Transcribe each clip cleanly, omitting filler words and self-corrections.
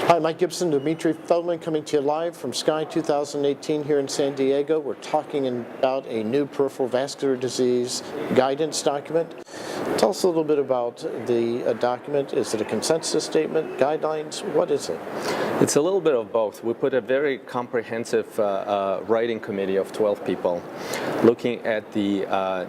Hi, Mike Gibson, Dmitriy Feldman coming to you live from SCAI 2018 here in San Diego. We're talking about a new peripheral vascular disease guidance document. Tell us a little bit about the document. Is it a consensus statement, guidelines? What is it? It's a little bit of both. We put a very comprehensive writing committee of 12 people looking at the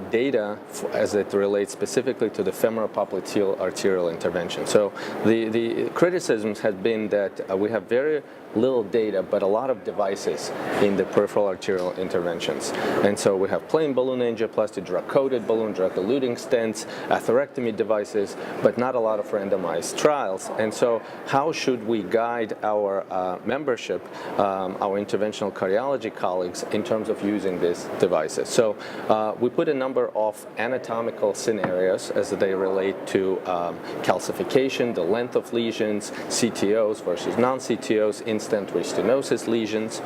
data as it relates specifically to the femoral popliteal arterial intervention. So the criticisms have been that we have very little data but a lot of devices in the peripheral arterial interventions. And so we have plain balloon angioplasty, drug-coated balloon, drug-eluting stents, atherectomy devices, but not a lot of randomized trials. And so how should we guide our membership, our interventional cardiology colleagues, in terms of using these devices? So we put a number of anatomical scenarios as they relate to calcification, the length of lesions, CTOs versus non-CTOs, in-stent restenosis lesions,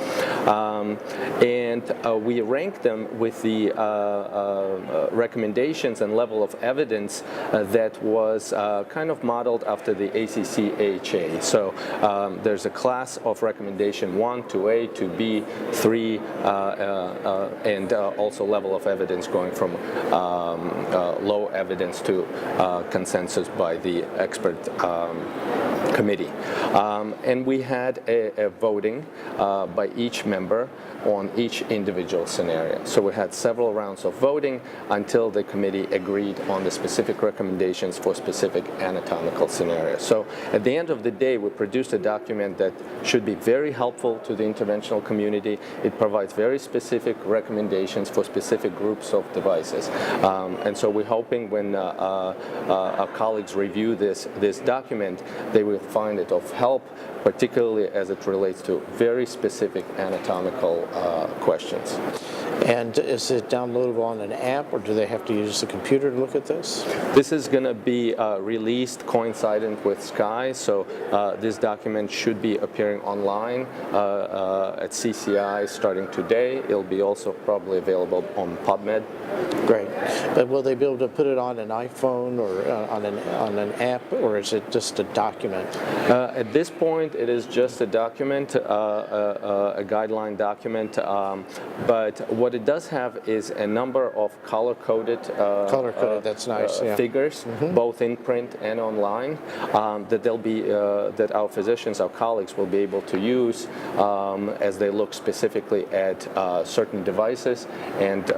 and we rank them with the recommendations and level of evidence that was kind of modeled after the SCAI-TV. So there's a class of recommendation 1, 2A, 2B, 3, and also level of evidence going from low evidence to consensus by the expert committee. And we had a voting by each member on each individual scenario. So we had several rounds of voting until the committee agreed on the specific recommendations for specific anatomical scenarios. So at the end of the day, we produced a document that should be very helpful to the interventional community. It provides very specific recommendations for specific groups of devices. And so we're hoping when our colleagues review this document, they will find it of help, particularly as it relates to very specific anatomical questions. And is it downloadable on an app, or do they have to use a computer to look at this? This is going to be released coincident with SCAI, so this document should be appearing online at CCI starting today. It'll be also probably available on PubMed. Great. But will they be able to put it on an iPhone or on an app, or is it just a document? At this point, it is just a document, a guideline document, but what it does have is a number of color-coded That's nice. Yeah. Figures, both in print and online, that they'll be that our physicians, our colleagues, will be able to use as they look specifically at certain devices and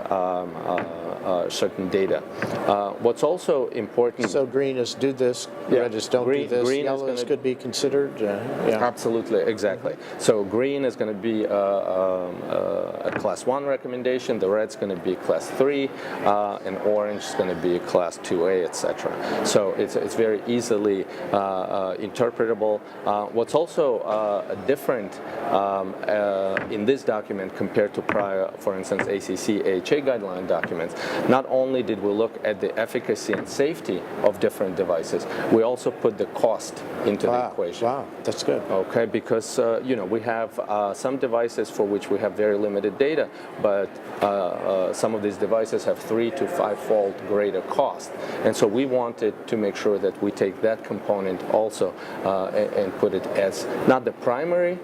certain data. What's also important. So green is do this, red is don't do this. Yellows could be considered. Yeah. Absolutely, exactly. So green is going to be a class 1 recommendation, the red's going to be class 3, and orange is going to be class 2A, etc. So it's very easily interpretable. What's also different in this document compared to prior, for instance, SCAI-TV guideline documents, not only did we look at the efficacy and safety of different devices, we also put the cost into the equation. Wow, that's good. Okay, because we have some devices for which we have very limited data, but some of these devices have 3 to 5-fold greater cost. And so we wanted to make sure that we take that component also and put it as not the primary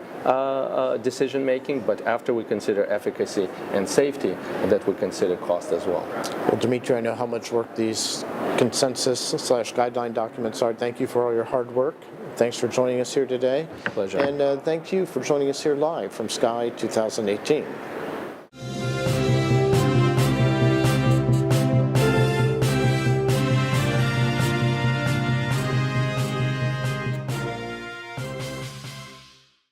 decision making, but after we consider efficacy and safety, that we consider cost as well. Well, Dmitry, I know how much work these consensus/guideline documents are. Thank you for all your hard work. Thanks for joining us here today. Pleasure. And thank you for joining us here live from SCAI 2018.